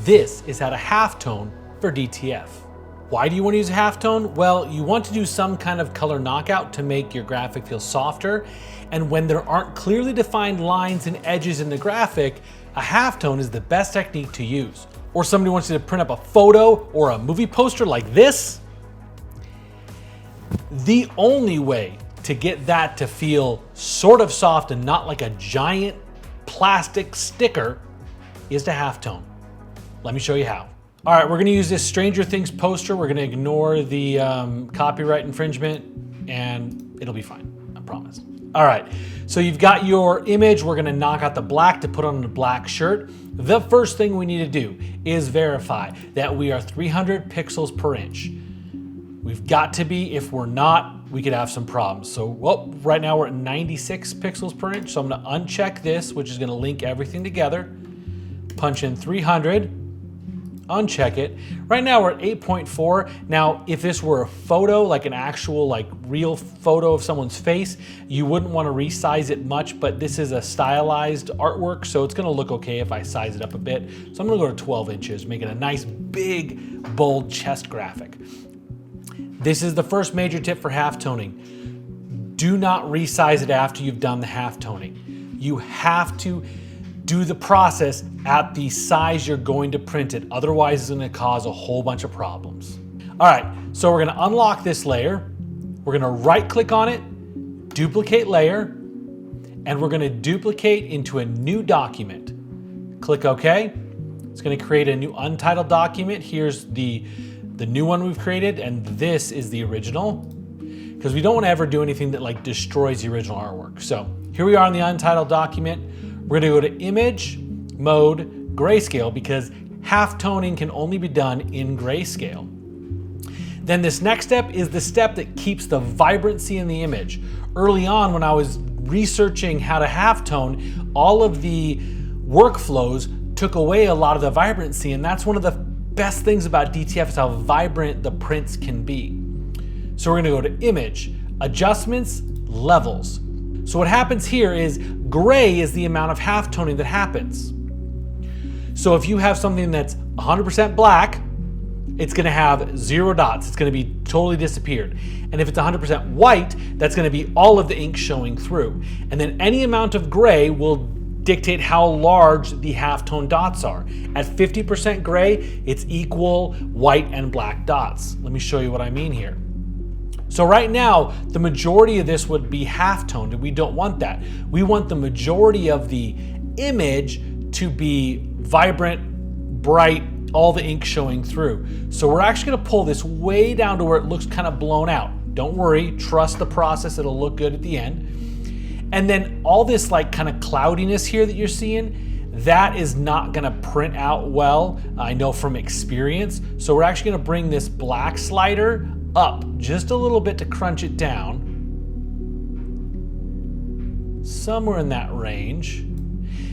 This is how to halftone for DTF. Why do you want to use a halftone? Well, you want to do some kind of color knockout to make your graphic feel softer. And when there aren't clearly defined lines and edges in the graphic, a halftone is the best technique to use. Or somebody wants you to print up a photo or a movie poster like this. The only way to get that to feel sort of soft and not like a giant plastic sticker is to halftone. Let me show you how. All right, we're gonna use this Stranger Things poster. We're gonna ignore the copyright infringement and it'll be fine, I promise. All right, so you've got your image. We're gonna knock out the black to put on a black shirt. The first thing we need to do is verify that we are 300 pixels per inch. We've got to be. If we're not, we could have some problems. So, well, right now we're at 96 pixels per inch. So I'm gonna uncheck this, which is gonna link everything together. Punch in 300, uncheck it. Right now we're at 8.4. Now, if this were a photo, like an actual, like real photo of someone's face, you wouldn't wanna resize it much, but this is a stylized artwork, so it's gonna look okay if I size it up a bit. So I'm gonna go to 12 inches, making a nice, big, bold chest graphic. This is the first major tip for halftoning. Do not resize it after you've done the halftoning. You have to do the process at the size you're going to print it. Otherwise, it's gonna cause a whole bunch of problems. All right, so we're gonna unlock this layer. We're gonna right click on it, duplicate layer, and we're gonna duplicate into a new document. Click OK. It's gonna create a new untitled document. Here's the new one we've created, and this is the original, because we don't wanna ever do anything that like destroys the original artwork. So here we are in the untitled document. We're gonna go to Image, Mode, Grayscale, because halftoning can only be done in grayscale. Then this next step is the step that keeps the vibrancy in the image. Early on, when I was researching how to halftone, all of the workflows took away a lot of the vibrancy, and that's one of the best things about DTF is how vibrant the prints can be. So we're gonna go to Image, Adjustments, Levels. So what happens here is gray is the amount of halftoning that happens. So if you have something that's 100% black, it's gonna have 0 dots. It's gonna be totally disappeared. And if it's 100% white, that's gonna be all of the ink showing through. And then any amount of gray will dictate how large the halftone dots are. At 50% gray, it's equal white and black dots. Let me show you what I mean here. So right now, the majority of this would be halftoned, and we don't want that. We want the majority of the image to be vibrant, bright, all the ink showing through. So we're actually gonna pull this way down to where it looks kind of blown out. Don't worry, trust the process, it'll look good at the end. And then all this like kind of cloudiness here that you're seeing, that is not gonna print out well, I know from experience. So we're actually gonna bring this black slider up just a little bit to crunch it down. Somewhere in that range.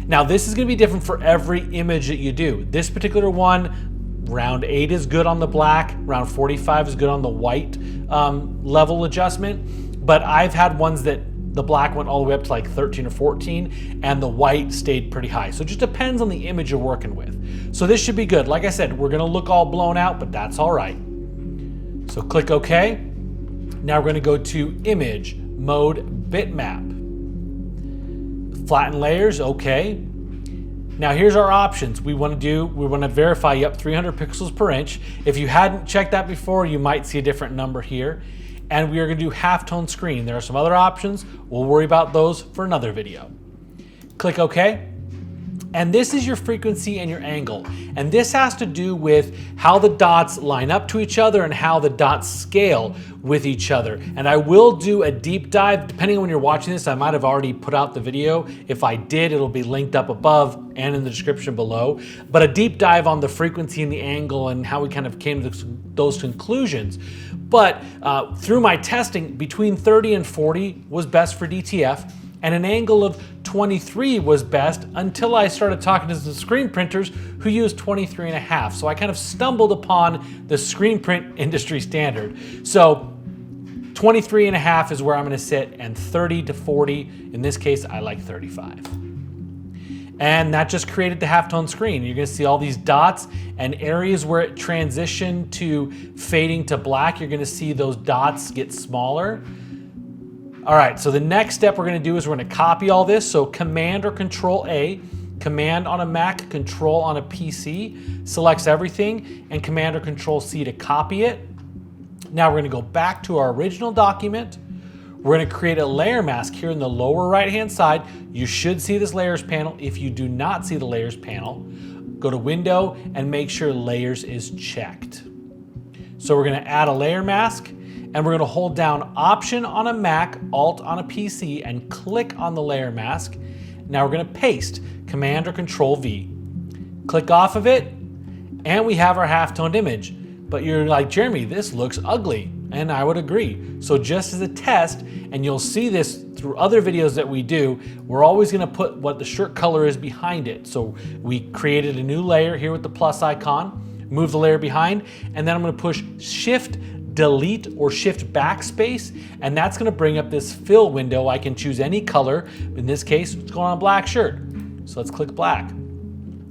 Now this is gonna be different for every image that you do. This particular one, round 8 is good on the black, round 45 is good on the white level adjustment, but I've had ones that the black went all the way up to like 13 or 14 and the white stayed pretty high. So it just depends on the image you're working with. So this should be good. Like I said, we're gonna look all blown out, but that's all right. So click OK. Now we're gonna go to Image, Mode, Bitmap. Flatten layers, okay. Now here's our options. We wanna verify, yep, 300 pixels per inch. If you hadn't checked that before, you might see a different number here. And we are gonna do halftone screen. There are some other options. We'll worry about those for another video. Click OK. And this is your frequency and your angle. And this has to do with how the dots line up to each other and how the dots scale with each other. And I will do a deep dive, depending on when you're watching this, I might have already put out the video. If I did, it'll be linked up above and in the description below. But a deep dive on the frequency and the angle and how we kind of came to those conclusions. But through my testing, between 30 and 40 was best for DTF, and an angle of 23 was best until I started talking to some screen printers who used 23.5. So I kind of stumbled upon the screen print industry standard. So 23.5 is where I'm gonna sit, and 30 to 40, in this case, I like 35. And that just created the halftone screen. You're gonna see all these dots and areas where it transitioned to fading to black. You're gonna see those dots get smaller. All right, so the next step we're gonna do is we're gonna copy all this. So Command or Control A, Command on a Mac, Control on a PC, selects everything, and Command or Control C to copy it. Now we're gonna go back to our original document. We're gonna create a layer mask here in the lower right-hand side. You should see this layers panel. If you do not see the layers panel, go to Window and make sure layers is checked. So we're gonna add a layer mask, and we're gonna hold down Option on a Mac, Alt on a PC, and click on the layer mask. Now we're gonna paste, Command or Control V. Click off of it, and we have our half-toned image. But you're like, Jeremy, this looks ugly. And I would agree. So just as a test, and you'll see this through other videos that we do, we're always gonna put what the shirt color is behind it. So we created a new layer here with the plus icon, move the layer behind, and then I'm gonna push Shift Delete or Shift Backspace, and that's gonna bring up this fill window. I can choose any color. In this case, it's going on a black shirt. So let's click black.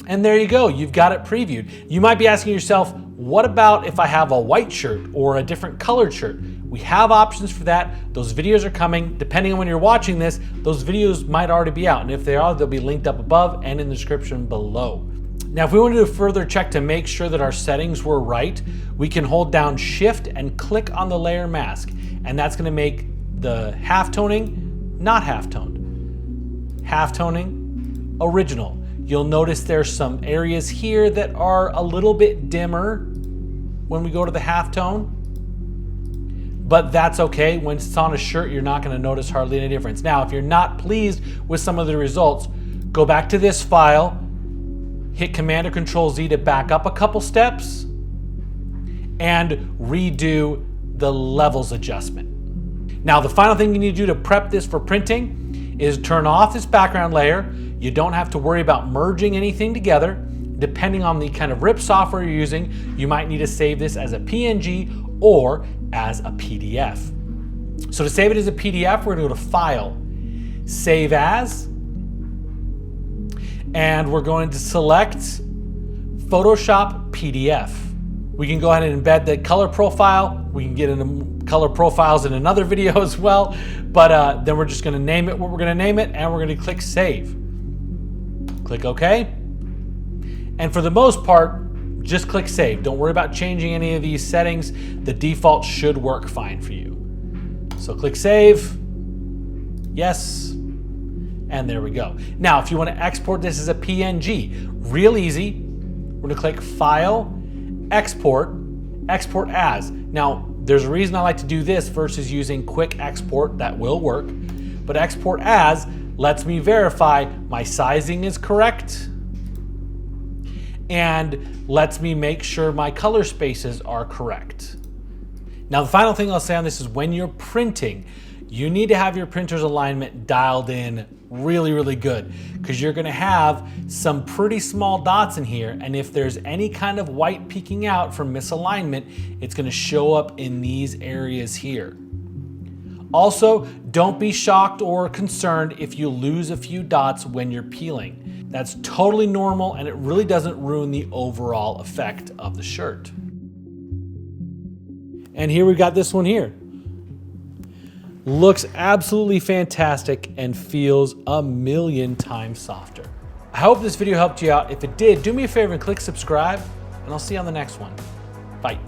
And there you go, you've got it previewed. You might be asking yourself, what about if I have a white shirt or a different colored shirt? We have options for that. Those videos are coming. Depending on when you're watching this, those videos might already be out. And if they are, they'll be linked up above and in the description below. Now, if we want to do a further check to make sure that our settings were right, we can hold down Shift and click on the layer mask. And that's gonna make the half-toning not half-toned. Half-toning original. You'll notice there's some areas here that are a little bit dimmer when we go to the halftone, but that's okay. When it's on a shirt, you're not gonna notice hardly any difference. Now, if you're not pleased with some of the results, go back to this file, hit Command or Control Z to back up a couple steps, and redo the levels adjustment. Now, the final thing you need to do to prep this for printing is turn off this background layer. You don't have to worry about merging anything together. Depending on the kind of RIP software you're using, you might need to save this as a PNG or as a PDF. So to save it as a PDF, we're gonna go to File, Save As, and we're going to select Photoshop PDF. We can go ahead and embed the color profile. We can get into color profiles in another video as well, but then we're just gonna name it what we're gonna name it, and we're gonna click Save. Click OK. And for the most part, just click Save. Don't worry about changing any of these settings. The default should work fine for you. So click Save. Yes. And there we go. Now, if you want to export this as a PNG, real easy. We're going to click File, Export, Export As. Now, there's a reason I like to do this versus using Quick Export. That will work. But Export As lets me verify my sizing is correct and lets me make sure my color spaces are correct. Now, the final thing I'll say on this is when you're printing, you need to have your printer's alignment dialed in really, really good, because you're gonna have some pretty small dots in here, and if there's any kind of white peeking out from misalignment, it's gonna show up in these areas here. Also, don't be shocked or concerned if you lose a few dots when you're peeling. That's totally normal, and it really doesn't ruin the overall effect of the shirt. And here we got this one here. Looks absolutely fantastic and feels a million times softer. I hope this video helped you out. If it did, do me a favor and click subscribe, and I'll see you on the next one. Bye.